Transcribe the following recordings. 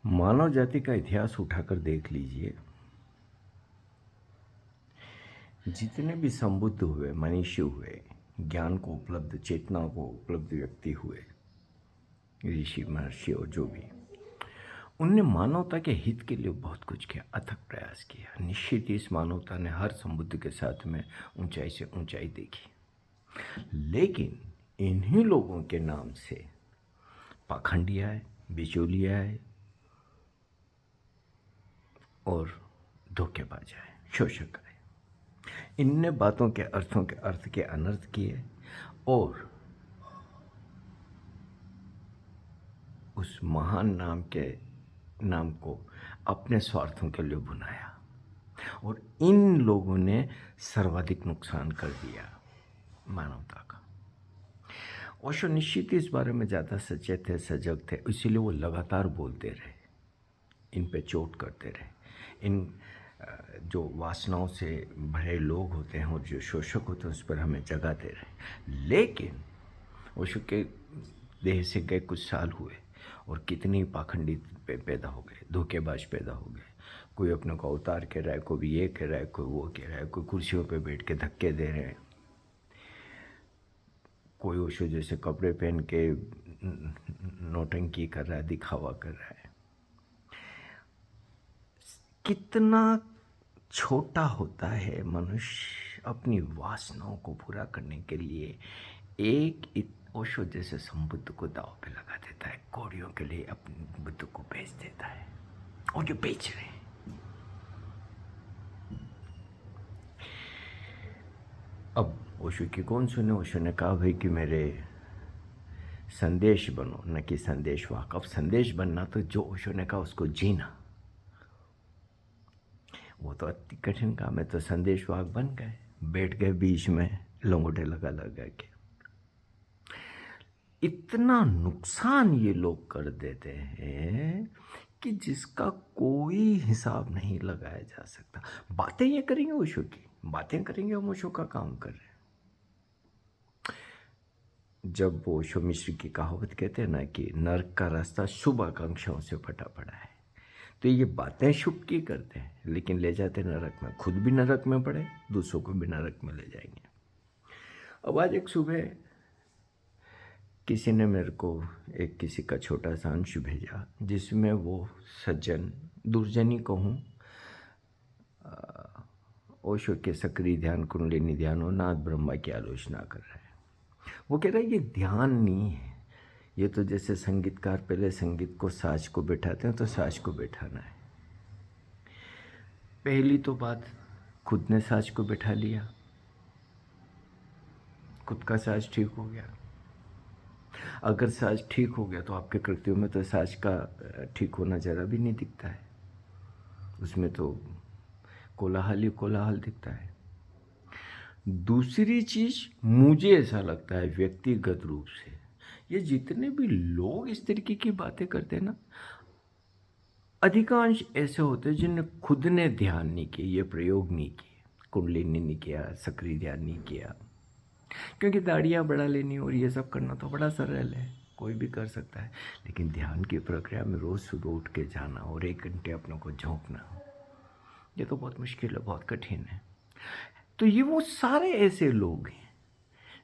मानव जाति का इतिहास उठाकर देख लीजिए। जितने भी संबुद्ध हुए, मनीषी हुए, ज्ञान को उपलब्ध, चेतना को उपलब्ध व्यक्ति हुए, ऋषि महर्षि और जो भी, उनने मानवता के हित के लिए बहुत कुछ किया, अथक प्रयास किया। निश्चित ही इस मानवता ने हर संबुद्ध के साथ में ऊंचाई से ऊंचाई देखी, लेकिन इन्हीं लोगों के नाम से पाखंडी आए, बिचौलिए आए और धोखेबाज आए, शोषक आए। इनने बातों के अर्थों के अर्थ के अनर्थ किए और उस महान नाम को अपने स्वार्थों के लिए बुनाया और इन लोगों ने सर्वाधिक नुकसान कर दिया मानवता का। ओशो निश्चित इस बारे में ज़्यादा सचेत थे, सजग थे, इसीलिए वो लगातार बोलते रहे, इन पे चोट करते रहे। इन जो वासनाओं से भरे लोग होते हैं और जो शोषक होते हैं उस पर हमें जगाते रहे। लेकिन ओशो के देह से गए कुछ साल हुए और कितनी पाखंडी पैदा हो गए, धोखेबाज पैदा हो गए। कोई अपने को अवतार कह रहा है, कोई भी ये कह रहा है, कोई वो कह रहा है, कोई कुर्सियों पे बैठ के धक्के दे रहे हैं, कोई ओशो जैसे कपड़े पहन के नौटंकी कर रहा है, दिखावा कर रहा है। कितना छोटा होता है मनुष्य अपनी वासनाओं को पूरा करने के लिए एक ओशो जैसे संबुद्ध को दाव पे लगा देता है, कौड़ियों के लिए अपने बुद्ध को बेच देता है और जो बेच रहे हैं। अब ओशो की कौन सुने? ओशो ने कहा भाई कि मेरे संदेश बनो, न कि संदेश वाहक। अब संदेश बनना तो जो ओशो ने कहा उसको जीना, वो तो अति कठिन काम है। तो संदेश वाहक बन गए, बैठ गए बीच में लंगोटे लगा लगा के। इतना नुकसान ये लोग कर देते हैं कि जिसका कोई हिसाब नहीं लगाया जा सकता। बातें ये करेंगे ओशो की, बातें करेंगे, हम ओशो का काम कर रहे हैं। जब ओशो मिश्र की कहावत कहते हैं ना कि नरक का रास्ता शुभ आकांक्षाओं से फटा पड़ा है, तो ये बातें शुभ की करते हैं लेकिन ले जाते नरक में। खुद भी नरक में पड़े, दूसरों को भी नरक में ले जाएंगे। अब आज एक सुबह किसी ने मेरे को एक किसी का छोटा सा अंश भेजा जिसमें वो सज्जन, दुर्जनी कहूँ, ओशो के सक्रिय ध्यान, कुंडलिनी ध्यान और नाद ब्रह्मा की आलोचना कर रहा है। वो कह रहा है ये ध्यान नहीं है, ये तो जैसे संगीतकार पहले संगीत को, साज को बैठाते हैं तो साज को बैठाना है। पहली तो बात, खुद ने साज को बैठा लिया, खुद का साज ठीक हो गया। अगर साज ठीक हो गया तो आपके कृत्यों में तो साज का ठीक होना जरा भी नहीं दिखता है, उसमें तो कोलाहल ही कोलाहल दिखता है। दूसरी चीज, मुझे ऐसा लगता है व्यक्तिगत रूप से, ये जितने भी लोग इस तरीके की बातें करते हैं ना, अधिकांश ऐसे होते हैं जिन्हें खुद ने ध्यान नहीं किया, ये प्रयोग नहीं किए, कुंडलिनी नहीं किया, सक्रिय ध्यान नहीं किया। क्योंकि दाढ़ियाँ बढ़ा लेनी और ये सब करना तो बड़ा सरल है, कोई भी कर सकता है। लेकिन ध्यान की प्रक्रिया में रोज़ सुबह उठ के जाना और 1 घंटे अपनों को झोंकना, ये तो बहुत मुश्किल है, बहुत कठिन है। तो ये वो सारे ऐसे लोग हैं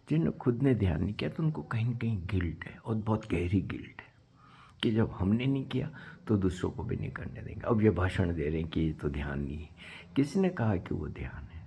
जिन्होंने खुद ने ध्यान नहीं किया, तो उनको कहीं ना कहीं गिल्ट है और बहुत गहरी गिल्ट है कि जब हमने नहीं किया तो दूसरों को भी नहीं करने देंगे। अब ये भाषण दे रहे हैं कि ये तो ध्यान नहीं है। किसने कहा कि वो ध्यान है?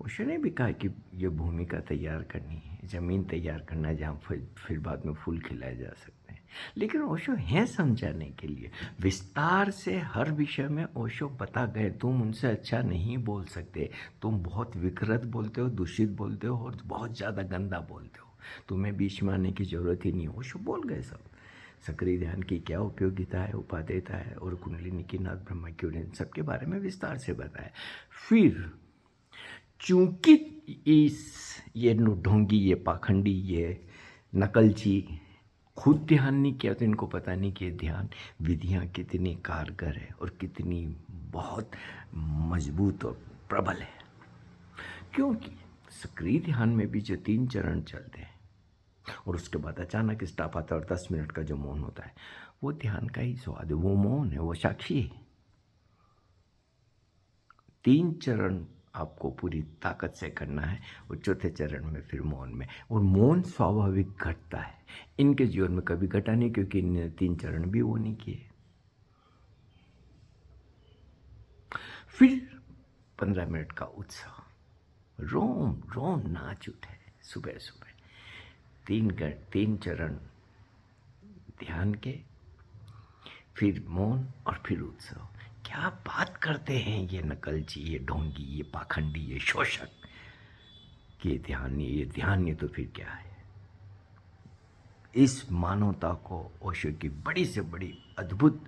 ओशो ने भी कहा कि ये भूमिका तैयार करनी है, ज़मीन तैयार करना है जहाँ फिर बाद में फूल खिलाए जा सकते हैं। लेकिन ओशो है समझाने के लिए, विस्तार से हर विषय में ओशो बता गए, तुम उनसे अच्छा नहीं बोल सकते, तुम बहुत विकृत बोलते हो, दूषित बोलते हो और बहुत ज़्यादा गंदा बोलते हो, तुम्हें बीच में आने की ज़रूरत ही नहीं। ओशो बोल गए सब, सक्रिय ध्यान की क्या उपयोगिता है, उपादेयता है और कुंडलिनी की, नाद ब्रह्मा की, उन सबके बारे में विस्तार से बताया। फिर चूंकि ये ढोंगी, ये पाखंडी, ये नकलची खुद ध्यान नहीं किया, तो इनको पता नहीं कि ध्यान विधियाँ कितनी कारगर है और कितनी बहुत मजबूत और प्रबल है। क्योंकि सक्रिय ध्यान में भी जो 3 चरण चलते हैं और उसके बाद अचानक स्टॉप आता है और 10 मिनट का जो मौन होता है, वो ध्यान का ही स्वाद है, वो मौन है, वो साक्षी है। 3 चरण आपको पूरी ताकत से करना है और चौथे चरण में फिर मौन में, और मौन स्वाभाविक घटता है। इनके जीवन में कभी घटा नहीं, क्योंकि इन 3 चरण भी वो नहीं किए। फिर 15 मिनट का उत्साह, रोम रोम नाच उठे सुबह सुबह। 3 चरण ध्यान के, फिर मौन और फिर उत्सव। क्या बात करते हैं ये नकलची, ये ढोंगी, ये पाखंडी, ये शोषक, कि ये ध्यान नहीं तो फिर क्या है। इस मानवता को ओशो की बड़ी से बड़ी अद्भुत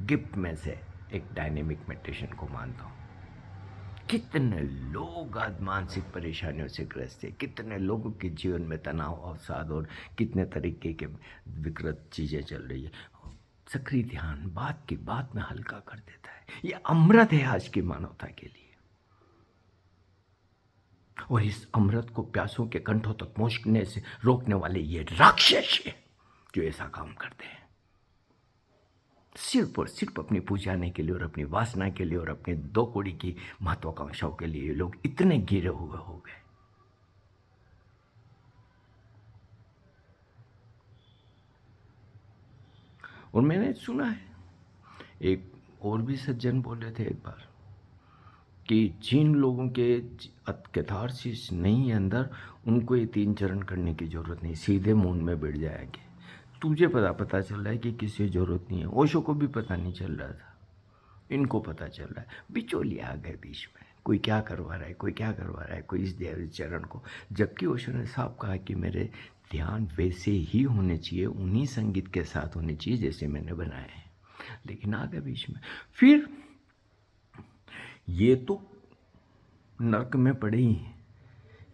गिफ्ट में से एक डायनेमिक मेडिटेशन को मानता हूँ। कितने लोग आज मानसिक परेशानियों से ग्रस्त हैं, कितने लोगों के जीवन में तनाव, अवसाद और कितने तरीके के विकृत चीज़ें चल रही है। सक्रिय ध्यान बात की बात में हल्का कर देता है। ये अमृत है आज की मानवता के लिए, और इस अमृत को प्यासों के कंठों तक पहुंचने से रोकने वाले ये राक्षस है जो ऐसा काम करते हैं। सिर्फ अपनी पूजाने के लिए और अपनी वासना के लिए और अपनी 2 कौड़ी की महत्वाकांक्षाओं के लिए ये लोग इतने गिरे हुए हो गए। और मैंने सुना है, एक और भी सज्जन बोले थे एक बार, कि जिन लोगों के कैथारसिस नहीं है अंदर, उनको ये 3 चरण करने की ज़रूरत नहीं, सीधे मौन में बैठ जाएंगे। तुझे पता चल रहा है कि किसी ज़रूरत नहीं है। ओशो को भी पता नहीं चल रहा था, इनको पता चल रहा है। बिचौलिए आ गए बीच में, कोई क्या करवा रहा है, कोई क्या करवा रहा है, कोई इस चरण को। जबकि ओशो ने साफ कहा कि मेरे ध्यान वैसे ही होने चाहिए, उन्हीं संगीत के साथ होने चाहिए जैसे मैंने बनाए हैं। लेकिन आ गए बीच में। फिर ये तो नर्क में पड़े ही हैं,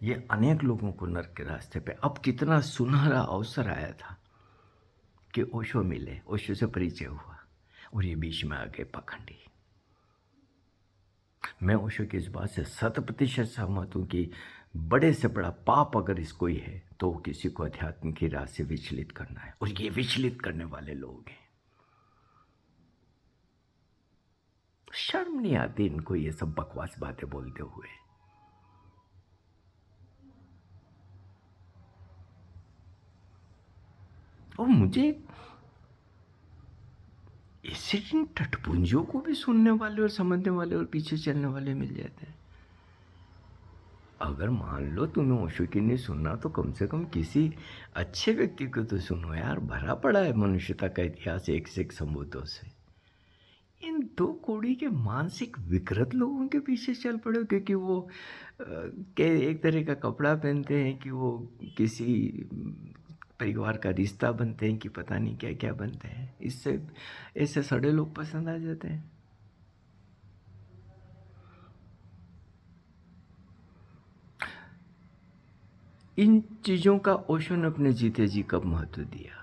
ये अनेक लोगों को नर्क के रास्ते पे। अब कितना सुनहरा अवसर आया था कि ओशो मिले, ओशो से परिचय हुआ, और ये बीच में आ गए पाखंडी। मैं ओशो की इस बात से 100% सहमत हूँ कि बड़े से बड़ा पाप अगर इसको ही है तो किसी को अध्यात्म की राह से विचलित करना है, और ये विचलित करने वाले लोग हैं। शर्म नहीं आती इनको ये सब बकवास बातें बोलते हुए। और मुझे ऐसे इन टटपुंजियों को भी सुनने वाले और समझने वाले और पीछे चलने वाले मिल जाते हैं। अगर मान लो तुम्हें ओशो की नहीं सुनना, तो कम से कम किसी अच्छे व्यक्ति को तो सुनो यार। भरा पड़ा है मनुष्यता का इतिहास एक से एक सबूतों से। इन 2 कौड़ी के मानसिक विकृत लोगों के पीछे चल पड़े हो, क्योंकि वो के एक तरह का कपड़ा पहनते हैं, कि वो किसी परिवार का रिश्ता बनते हैं, कि पता नहीं क्या क्या बनते हैं। इससे ऐसे सड़े लोग पसंद आ जाते हैं। इन चीज़ों का ओशो ने अपने जीते जी कब महत्व दिया?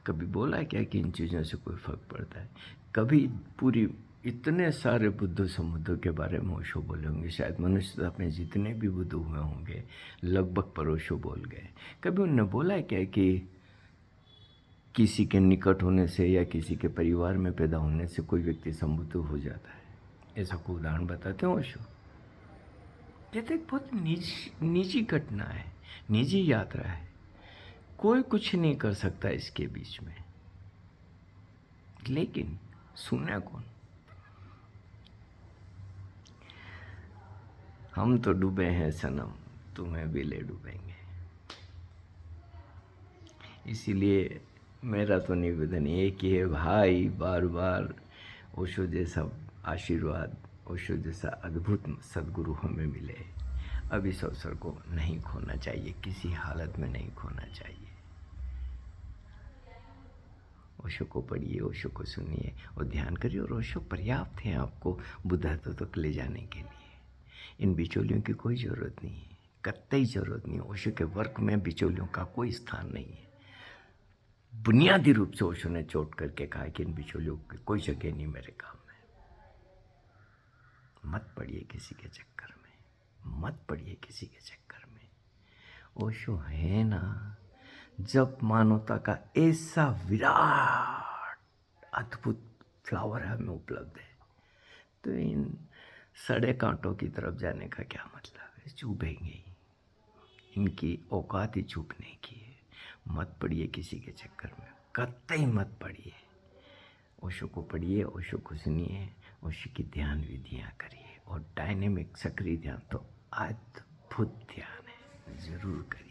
कभी बोला क्या कि इन चीज़ों से कोई फर्क पड़ता है? कभी पूरी इतने सारे बुद्ध समुद्र के बारे में ओशो बोले होंगे, शायद मनुष्यता में जितने भी बुद्ध हुए होंगे लगभग पर ओशो बोल गए। कभी उन्होंने बोला है क्या कि किसी के निकट होने से या किसी के परिवार में पैदा होने से कोई व्यक्ति समृद्ध हो जाता है? ऐसा कोई उदाहरण बताते हैं ओशो? ये तो एक बहुत निजी घटना है, निजी यात्रा है, कोई कुछ नहीं कर सकता इसके बीच में। लेकिन सुने कौन? हम तो डूबे हैं सनम, तुम्हें भी ले डूबेंगे। इसीलिए मेरा तो निवेदन एक ही है भाई, बार बार ओशो जैसा आशीर्वाद, ओशो जैसा अद्भुत सद्गुरु हमें मिले। अब इस अवसर को नहीं खोना चाहिए, किसी हालत में नहीं खोना चाहिए। ओशो को पढ़िए, ओशो को सुनिए और ध्यान करिए, और ओशो पर्याप्त है आपको बुद्धत्व तक ले जाने के लिए। इन बिचौलियों की कोई ज़रूरत नहीं है, कतई ज़रूरत नहीं है। ओशो के वर्क में बिचौलियों का कोई स्थान नहीं है। बुनियादी रूप से ओशो ने चोट करके कहा कि इन बिचौलियों की कोई जगह नहीं मेरे काम में। मत पड़िए किसी के चक्कर में, मत पड़िए किसी के चक्कर में। ओशो है ना, जब मानवता का ऐसा विराट अद्भुत फ्लावर हमें उपलब्ध है, तो इन सड़े कांटों की तरफ जाने का क्या मतलब है? चुभेंगे ही, इनकी औकात ही चुभने की है। मत पड़िए किसी के चक्कर में, कतई मत पड़िए। ओशो को पढ़िए, ओशो को सुनिए, ओशो की ध्यान विधियाँ करिए, और डायनेमिक सक्रिय ध्यान तो अद्भुत ध्यान है, ज़रूर करिए।